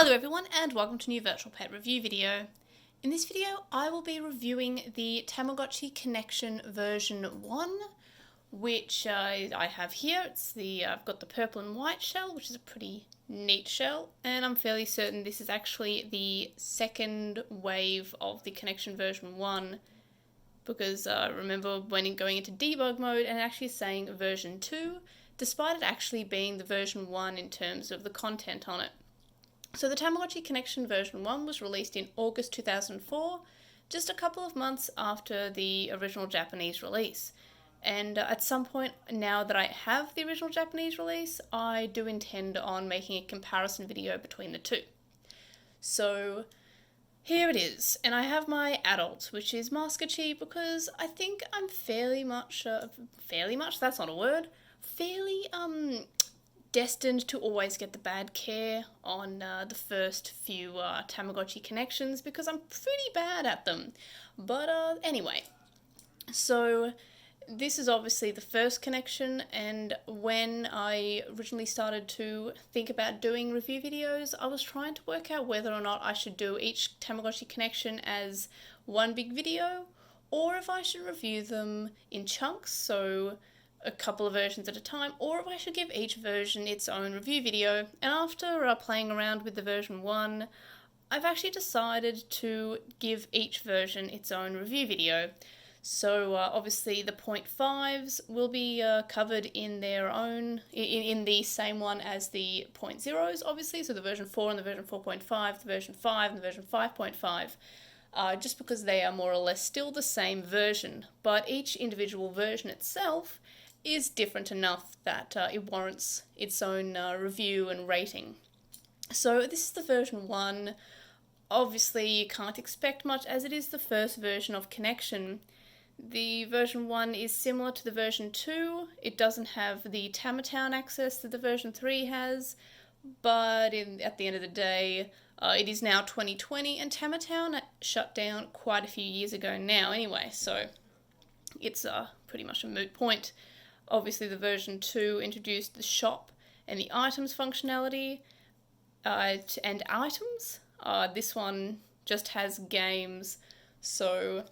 Hello everyone and welcome to a new virtual pet review video. In this video I will be reviewing the Tamagotchi Connection version 1, which I have here. I've got the purple and white shell, which is a pretty neat shell, and I'm fairly certain this is actually the second wave of the Connection version 1, because I remember when going into debug mode and actually saying version 2, despite it actually being the version 1 in terms of the content on it. So the Tamagotchi Connection version 1 was released in August 2004, just a couple of months after the original Japanese release. And at some point, now that I have the original Japanese release, I do intend on making a comparison video between the two. So here it is, and I have my adult, which is Mascotchi, because I think I'm fairly much, that's not a word, fairly destined to always get the bad care on the first few Tamagotchi connections, because I'm pretty bad at them. But anyway, so this is obviously the first connection, and when I originally started to think about doing review videos, I was trying to work out whether or not I should do each Tamagotchi connection as one big video, or if I should review them in chunks, so a couple of versions at a time, or if I should give each version its own review video. And after playing around with the version 1, I've actually decided to give each version its own review video. So obviously the 0.5s will be covered in their own, in the same one as the 0.0s, obviously, so the version 4 and the version 4.5, the version 5 and the version 5.5, just because they are more or less still the same version, but each individual version itself is different enough that it warrants its own review and rating. So this is the version 1. Obviously you can't expect much, as it is the first version of Connection. The version 1 is similar to the version 2. It doesn't have the Tamatown access that the version 3 has, but at the end of the day, it is now 2020, and Tamatown shut down quite a few years ago now anyway, so it's pretty much a moot point. Obviously the version 2 introduced the shop and the items functionality, and items. This one just has games, so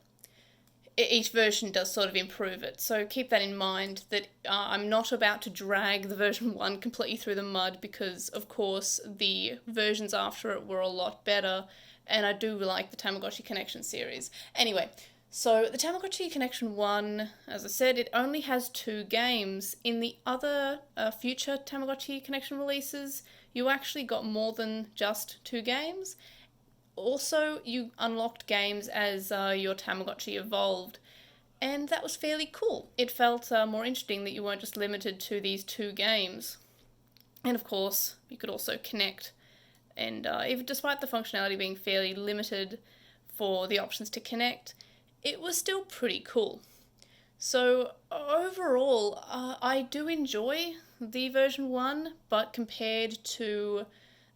each version does sort of improve it. So keep that in mind, that I'm not about to drag the version 1 completely through the mud, because of course the versions after it were a lot better, and I do like the Tamagotchi Connection series. Anyway, so the Tamagotchi Connection 1, as I said, it only has 2 games. In the other future Tamagotchi Connection releases, you actually got more than just 2 games. Also, you unlocked games as your Tamagotchi evolved, and that was fairly cool. It felt more interesting that you weren't just limited to these 2 games. And of course, you could also connect, and even despite the functionality being fairly limited for the options to connect, it was still pretty cool. So overall, I do enjoy the version 1, but compared to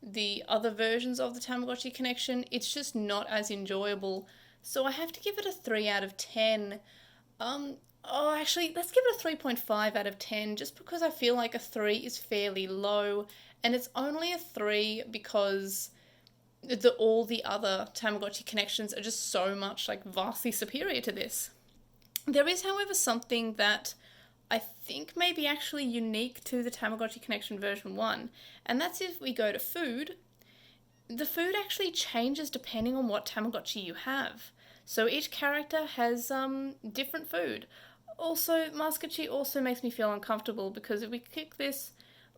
the other versions of the Tamagotchi Connection, it's just not as enjoyable. So I have to give it a 3 out of 10. Actually, let's give it a 3.5 out of 10, just because I feel like a 3 is fairly low, and it's only a 3 because all the other Tamagotchi connections are just so much vastly superior to this. There is, however, something that I think may be actually unique to the Tamagotchi Connection version 1, and that's if we go to food. The food actually changes depending on what Tamagotchi you have. So each character has different food. Also, Mascotchi also makes me feel uncomfortable, because if we click this,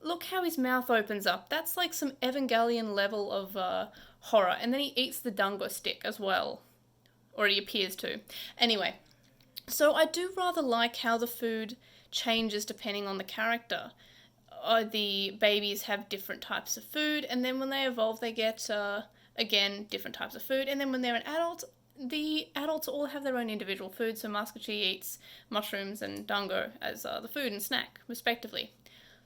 look how his mouth opens up. That's like some Evangelion level of horror. And then he eats the dango stick as well. Or he appears to. Anyway, so I do rather like how the food changes depending on the character. The babies have different types of food, and then when they evolve they get, again, different types of food. And then when they're an adult, the adults all have their own individual food. So Mascotchi eats mushrooms and dango as the food and snack, respectively.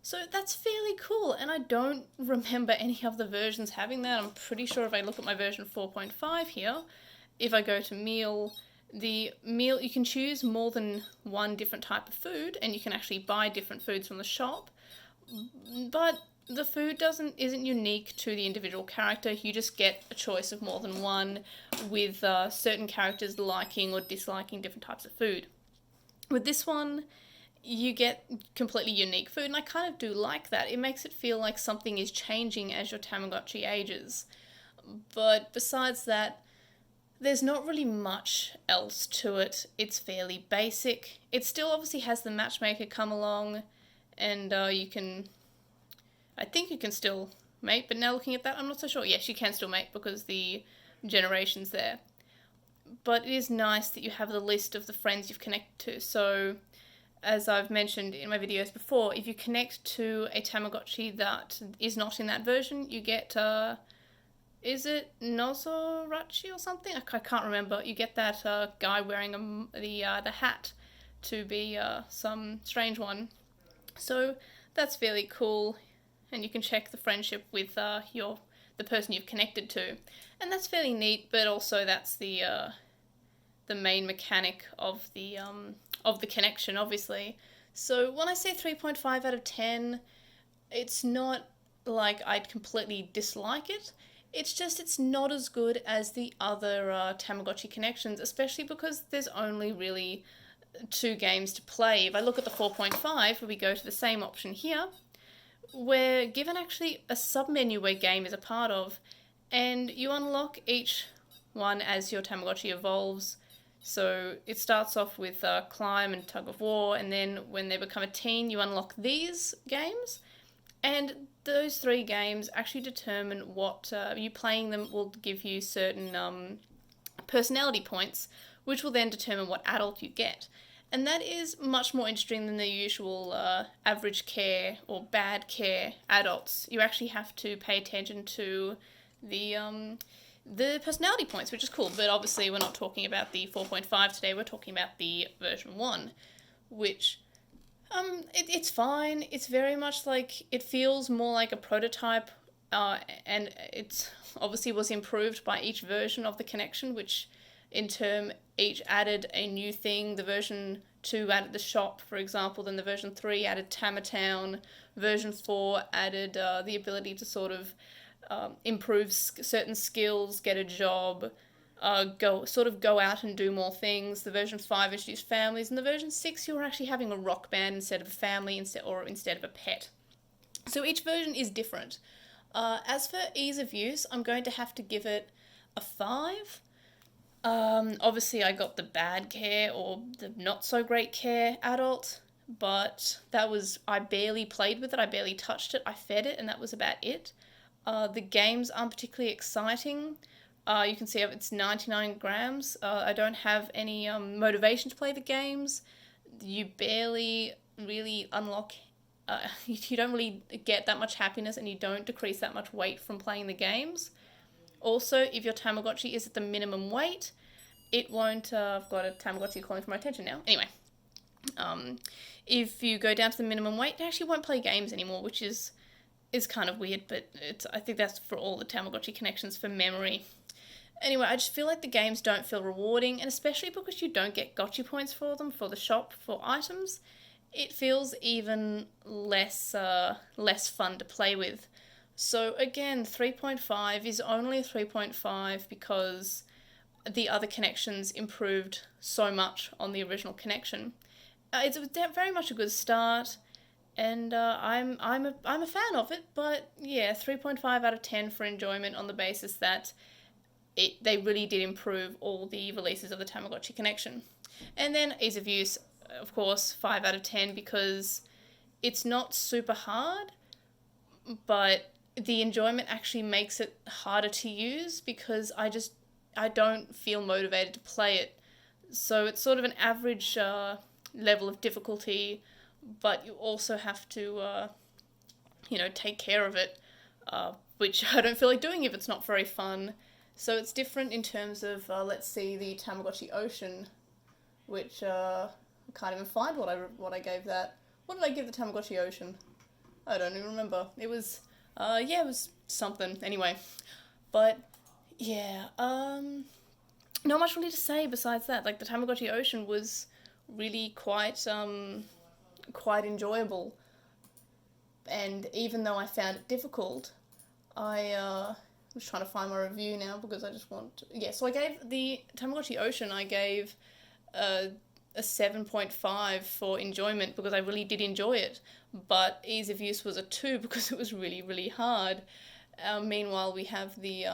So that's fairly cool, and I don't remember any of the versions having that. I'm pretty sure if I look at my version 4.5 here, if I go to meal, you can choose more than one different type of food, and you can actually buy different foods from the shop. But the food isn't unique to the individual character. You just get a choice of more than one, with certain characters liking or disliking different types of food. With this one, you get completely unique food, and I kind of do like that. It makes it feel like something is changing as your Tamagotchi ages. But besides that, there's not really much else to it. It's fairly basic. It still obviously has the matchmaker come along, and I think you can still mate, but now looking at that, I'm not so sure. Yes, you can still mate because the generation's there. But it is nice that you have the list of the friends you've connected to. So, as I've mentioned in my videos before, if you connect to a Tamagotchi that is not in that version, you get, is it Nozorachi or something? I can't remember. You get that guy wearing the hat to be some strange one. So that's fairly cool, and you can check the friendship with the person you've connected to, and that's fairly neat. But also that's the main mechanic of the connection, obviously. So when I say 3.5 out of 10, it's not like I'd completely dislike it. It's just it's not as good as the other Tamagotchi connections, especially because there's only really 2 games to play. If I look at the 4.5, we go to the same option here, we're given actually a sub-menu where game is a part of, and you unlock each one as your Tamagotchi evolves. So it starts off with Climb and Tug of War, and then when they become a teen, you unlock these games. And those 3 games actually determine what you playing them will give you certain personality points, which will then determine what adult you get. And that is much more interesting than the usual average care or bad care adults. You actually have to pay attention to the personality points, which is cool. But obviously we're not talking about the 4.5 today, we're talking about the version 1, which it's fine. It's very much like, it feels more like a prototype, and it's obviously was improved by each version of the connection, which in turn each added a new thing. The version 2 added the shop, for example, then the version 3 added Tamatown, version 4 added the ability to sort of improve certain skills, get a job, go out and do more things. The version 5 introduced families, and the version 6 you were actually having a rock band instead of a family, instead of a pet. So each version is different. As for ease of use, I'm going to have to give it a 5. Obviously I got the bad care or the not so great care adult, but I barely played with it, I barely touched it, I fed it, and that was about it. The games aren't particularly exciting. You can see it's 99 grams. I don't have any motivation to play the games. You barely really unlock, you don't really get that much happiness, and you don't decrease that much weight from playing the games. Also, if your Tamagotchi is at the minimum weight, it won't, I've got a Tamagotchi calling for my attention now. Anyway, if you go down to the minimum weight, it actually won't play games anymore, which is kind of weird, but I think that's for all the Tamagotchi connections for memory. Anyway, I just feel like the games don't feel rewarding, and especially because you don't get gotcha points for them, for the shop, for items, it feels even less fun to play with. So again, 3.5 is only a 3.5 because the other connections improved so much on the original connection. It's very much a good start, and I'm a fan of it. But yeah, 3.5 out of 10 for enjoyment on the basis that they really did improve all the releases of the Tamagotchi Connection. And then ease of use, of course, 5 out of 10 because it's not super hard, but the enjoyment actually makes it harder to use because I don't feel motivated to play it. So it's sort of an average level of difficulty, but you also have to, take care of it, which I don't feel like doing if it's not very fun. So it's different in terms of, let's see, the Tamagotchi Ocean, which I can't even find what I gave that. What did I give the Tamagotchi Ocean? I don't even remember. It was, it was something. Anyway, but yeah, not much really to say besides that. Like, the Tamagotchi Ocean was really quite enjoyable. And even though I found it difficult, I'm just trying to find my review now because I just want... Yeah, so I gave the Tamagotchi Ocean, I gave a 7.5 for enjoyment because I really did enjoy it. But ease of use was a 2 because it was really, really hard. Meanwhile, we have the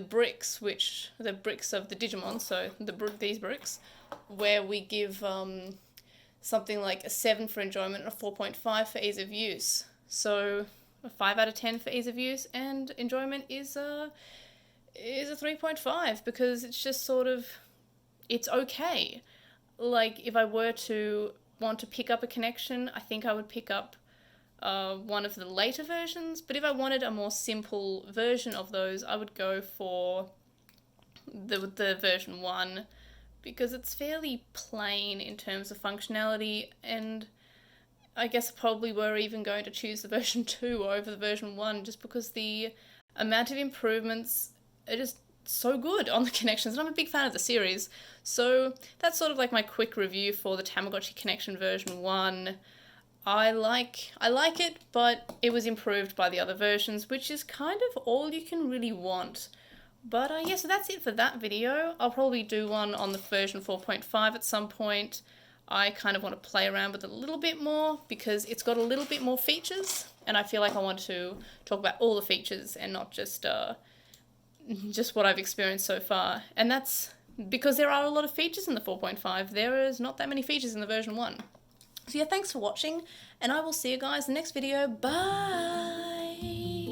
bricks, the bricks of the Digimon, so these bricks, where we give something like a 7 for enjoyment and a 4.5 for ease of use. So a 5 out of 10 for ease of use, and enjoyment is a 3.5 because it's just sort of, it's okay. Like, if I were to want to pick up a connection, I think I would pick up one of the later versions, but if I wanted a more simple version of those, I would go for the version 1, because it's fairly plain in terms of functionality, and I guess I probably were even going to choose the version 2 over the version 1 just because the amount of improvements are just so good on the connections, and I'm a big fan of the series. So that's sort of like my quick review for the Tamagotchi Connection version 1. I like it, but it was improved by the other versions, which is kind of all you can really want. But yeah, so that's it for that video. I'll probably do one on the version 4.5 at some point. I kind of want to play around with it a little bit more because it's got a little bit more features, and I feel like I want to talk about all the features and not just what I've experienced so far. And that's because there are a lot of features in the 4.5. There is not that many features in the version 1. So yeah, thanks for watching, and I will see you guys in the next video. Bye!